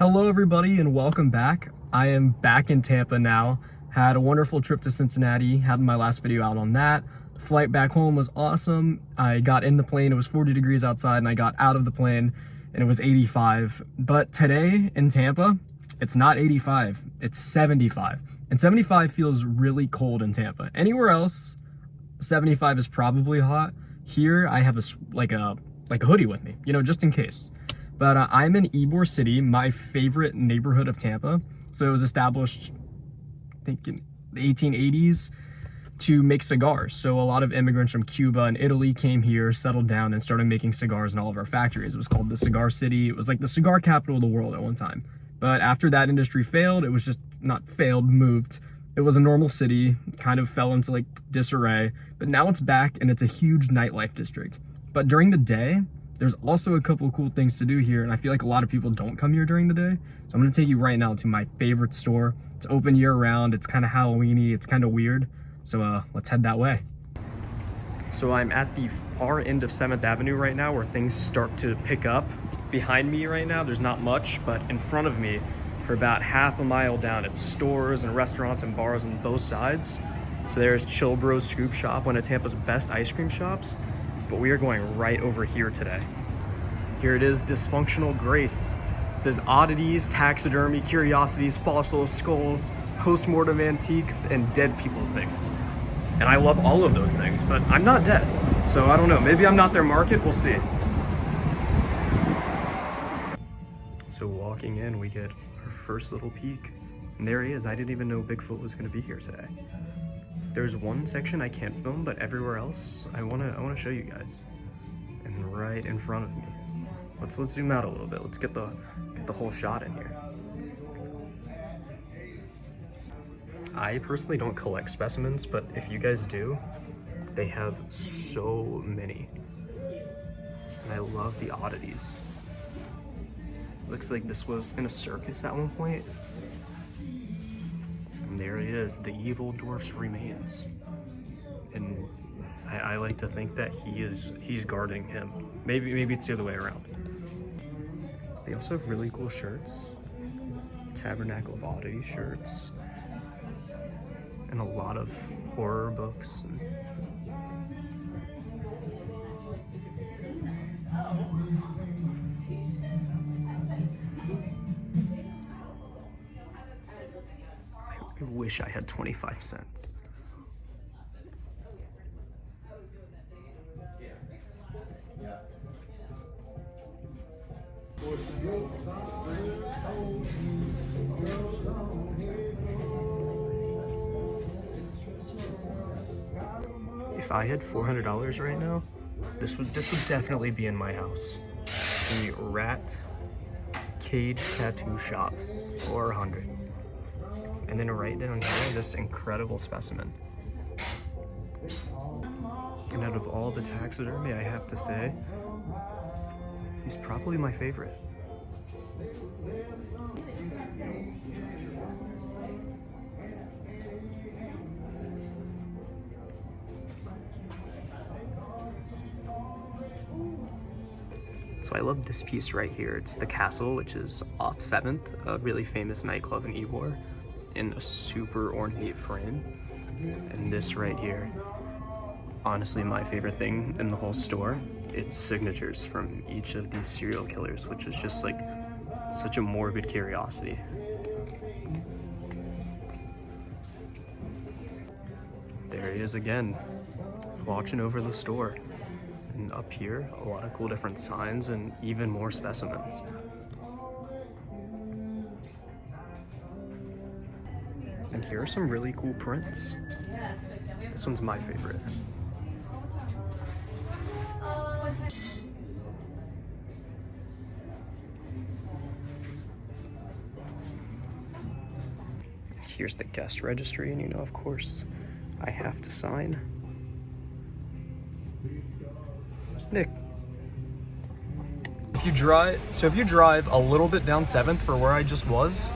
Hello everybody and welcome back. I am back in Tampa now. Had a wonderful trip to Cincinnati, had my last video out on that. The flight back home was awesome. I got in the plane, it was 40 degrees outside, and I got out of the plane and it was 85. But today in Tampa, it's not 85, it's 75. And 75 feels really cold in Tampa. Anywhere else, 75 is probably hot. Here I have like a hoodie with me, you know, just in case. But I'm in Ybor City, my favorite neighborhood of Tampa. So it was established, I think, in the 1880s to make cigars. So a lot of immigrants from Cuba and Italy came here, settled down, and started making cigars in all of our factories. It was called the Cigar City. It was like the cigar capital of the world at one time. But after that industry failed, it was just not failed, moved. It was a normal city, kind of fell into like disarray. But now it's back and it's a huge nightlife district. But during the day, there's also a couple of cool things to do here, and I feel like a lot of people don't come here during the day. So I'm gonna take you right now to my favorite store. It's open year round, it's kind of Halloween-y, it's kind of weird. So let's head that way. So I'm at the far end of 7th Avenue right now where things start to pick up. Behind me right now, there's not much, but in front of me, for about half a mile down, it's stores and restaurants and bars on both sides. So there's Chill Bros Scoop Shop, one of Tampa's best ice cream shops. But we are going right over here today. Here it is, Dysfunctional Grace. It says oddities, taxidermy, curiosities, fossils, skulls, post-mortem antiques, and dead people things. And I love all of those things, but I'm not dead. So I don't know, maybe I'm not their market, we'll see. So walking in, we get our first little peek. And there he is, I didn't even know Bigfoot was gonna be here today. There's one section I can't film, but everywhere else, I wanna show you guys. And right in front of me. Let's zoom out a little bit. Let's get the whole shot in here. I personally don't collect specimens, but if you guys do, they have so many. And I love the oddities. Looks like this was in a circus at one point. And there he is, the evil dwarf's remains. And I like to think that he's guarding him. Maybe it's the other way around. They also have really cool shirts. Tabernacle of Oddity shirts. And a lot of horror books. I wish I had 25 cents. If I had $400 right now, this would definitely be in my house. The Rat Cage Tattoo Shop, 400. And then right down here, this incredible specimen. And out of all the taxidermy, I have to say, he's probably my favorite. So I love this piece right here. It's the Castle, which is off 7th, a really famous nightclub in Ybor, in a super ornate frame. And this right here, honestly my favorite thing in the whole store. It's signatures from each of these serial killers, which is just like such a morbid curiosity. There he is again, watching over the store. And up here, a lot of cool different signs and even more specimens. And here are some really cool prints. This one's my favorite. Here's the guest registry, and you know, of course, I have to sign. Nick. If you drive a little bit down 7th for where I just was,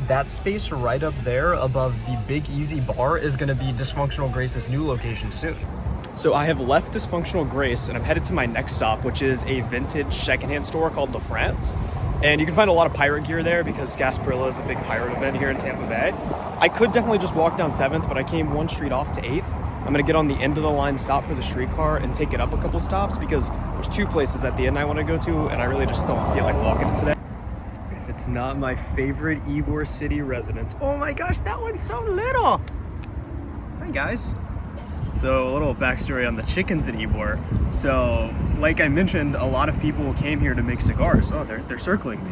that space right up there above the Big Easy bar is gonna be Dysfunctional Grace's new location soon. So I have left Dysfunctional Grace and I'm headed to my next stop, which is a vintage secondhand store called La France. And you can find a lot of pirate gear there because Gasparilla is a big pirate event here in Tampa Bay. I could definitely just walk down 7th, but I came one street off to 8th. I'm gonna get on the end of the line stop for the streetcar and take it up a couple stops because there's 2 places at the end I wanna go to, and I really just don't feel like walking it today. If it's not my favorite Ybor City residence. Oh my gosh, that one's so little. Hi guys. So a little backstory on the chickens in Ybor. So like I mentioned, a lot of people came here to make cigars. Oh, they're circling me.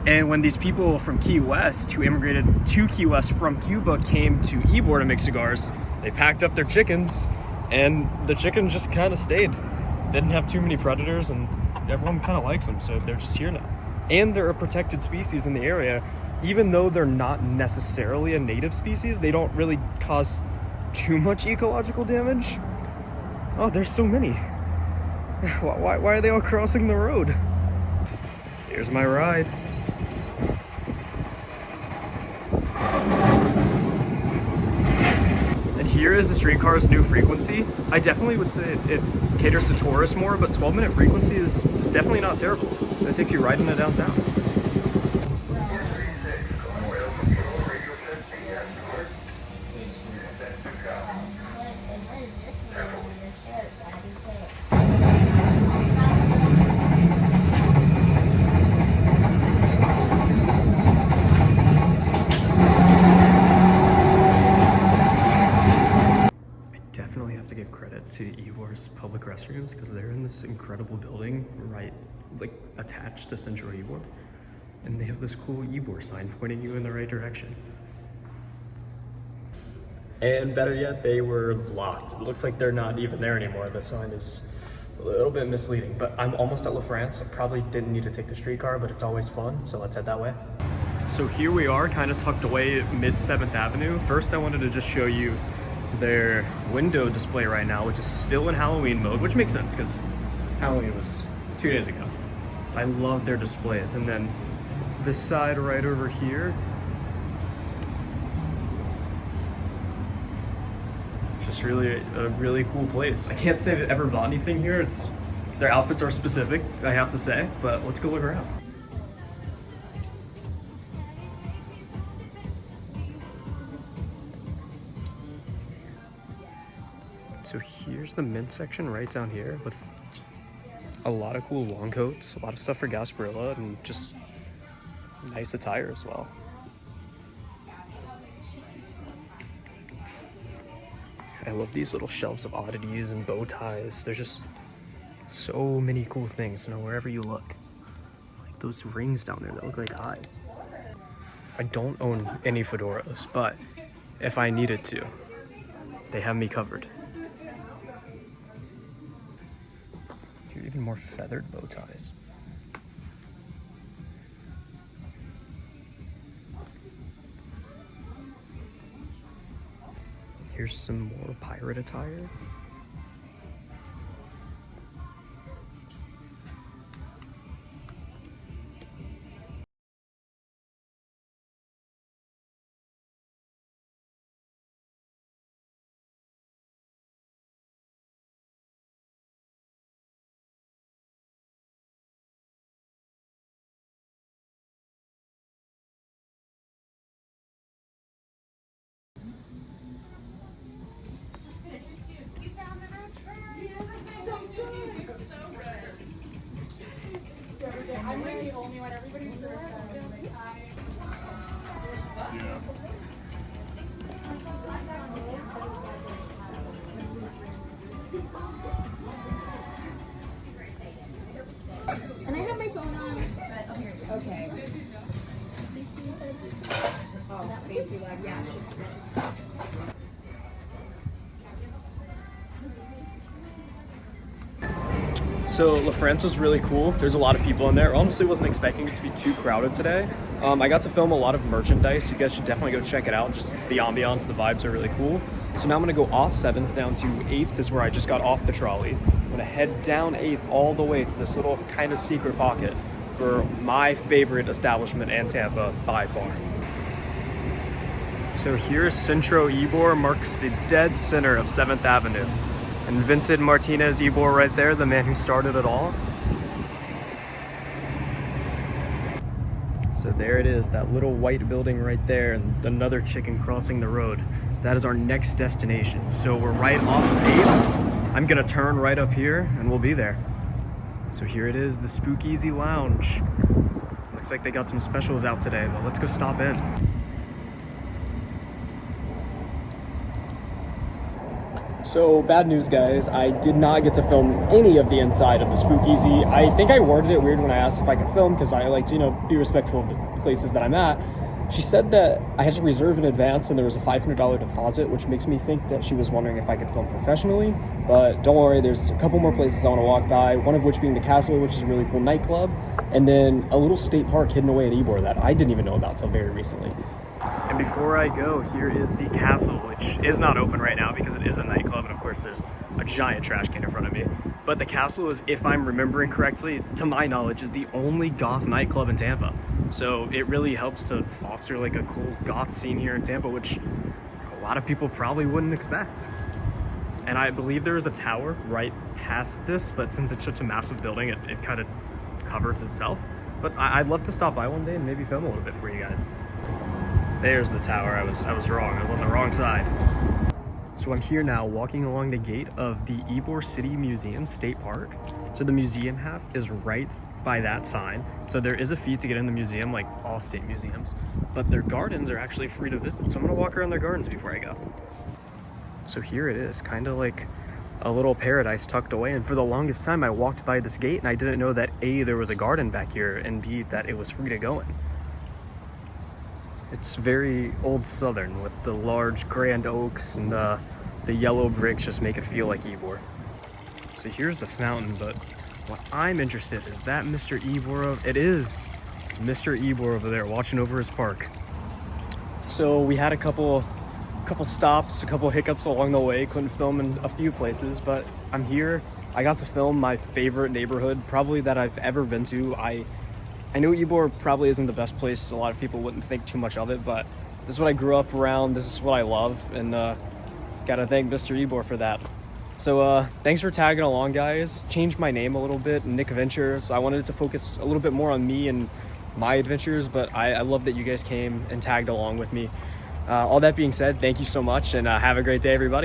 And when these people from Key West who immigrated to Key West from Cuba came to Ybor to make cigars, they packed up their chickens and the chickens just kind of stayed. Didn't have too many predators and everyone kind of likes them, so they're just here now. And they're a protected species in the area. Even though they're not necessarily a native species, they don't really cause too much ecological damage. Oh, there's so many. Why are they all crossing the road? Here's my ride. And here is the streetcar's new frequency. I definitely would say it caters to tourists more, but 12-minute frequency is definitely not terrible. It takes you right into downtown. To Ybor's public restrooms because they're in this incredible building right like attached to Central Ybor, and they have this cool Ybor sign pointing you in the right direction. And better yet, they were blocked. It looks like they're not even there anymore. The sign is a little bit misleading, but I'm almost at La France. I probably didn't need to take the streetcar, but it's always fun, so let's head that way. So here we are, kind of tucked away mid 7th Avenue. First, I wanted to just show you their window display right now, which is still in Halloween mode, which makes sense because Halloween was 2 days ago. I love their displays. And then this side right over here, just really a really cool place. I can't say I've ever bought anything here. Their outfits are specific, I have to say, but let's go look around. So here's the mint section right down here with a lot of cool long coats, a lot of stuff for Gasparilla, and just nice attire as well. I love these little shelves of oddities and bow ties. There's just so many cool things, wherever you look. Like those rings down there that look like eyes. I don't own any fedoras, but if I needed to, they have me covered. Even more feathered bow ties. Here's some more pirate attire. I'm like the only one. Everybody's doing it. Yeah. And I have my phone on. Okay. Oh, thank you. Yeah. So La France was really cool. There's a lot of people in there. Honestly, wasn't expecting it to be too crowded today. I got to film a lot of merchandise. You guys should definitely go check it out. Just the ambiance, the vibes are really cool. So now I'm gonna go off 7th down to 8th is where I just got off the trolley. I'm gonna head down 8th all the way to this little kind of secret pocket for my favorite establishment in Tampa by far. So here's Centro Ybor, marks the dead center of 7th Avenue. And Vincent Martinez Ybor right there, the man who started it all. So there it is, that little white building right there, and another chicken crossing the road. That is our next destination. So we're right off of 8th. I'm gonna turn right up here and we'll be there. So here it is, the Spookeasy Lounge. Looks like they got some specials out today, but let's go stop in. So bad news, guys, I did not get to film any of the inside of the Spookeasy. I think I worded it weird when I asked if I could film, because I like to, you know, be respectful of the places that I'm at. She said that I had to reserve in advance and there was a $500 deposit, which makes me think that she was wondering if I could film professionally. But don't worry, there's a couple more places I want to walk by, one of which being the Castle, which is a really cool nightclub, and then a little state park hidden away at Ybor that I didn't even know about till very recently. And before I go, here is the Castle, which is not open right now because it is a nightclub, and of course there's a giant trash can in front of me. But the Castle is, if I'm remembering correctly, to my knowledge, is the only goth nightclub in Tampa. So it really helps to foster like a cool goth scene here in Tampa, which a lot of people probably wouldn't expect. And I believe there is a tower right past this, but since it's such a massive building, it kind of covers itself. But I'd love to stop by one day and maybe film a little bit for you guys. There's the tower. I was wrong. I was on the wrong side. So I'm here now walking along the gate of the Ybor City Museum State Park. So the museum half is right by that sign. So there is a fee to get in the museum, like all state museums, but their gardens are actually free to visit. So I'm gonna walk around their gardens before I go. So here it is, kind of like a little paradise tucked away. And for the longest time I walked by this gate and I didn't know that A, there was a garden back here, and B, that it was free to go in. It's very old Southern with the large grand oaks, and the yellow bricks just make it feel like Ybor. So here's the fountain, but what I'm interested is that Mr. Ybor, it is. It's Mr. Ybor over there watching over his park. So we had a couple stops, a couple hiccups along the way, couldn't film in a few places, but I'm here. I got to film my favorite neighborhood, probably that I've ever been to. I know Ybor probably isn't the best place. A lot of people wouldn't think too much of it, but this is what I grew up around. This is what I love, and gotta thank Mr. Ybor for that. So thanks for tagging along, guys. Changed my name a little bit, Nick Adventures. I wanted to focus a little bit more on me and my adventures, but I love that you guys came and tagged along with me. All that being said, thank you so much, and have a great day, everybody.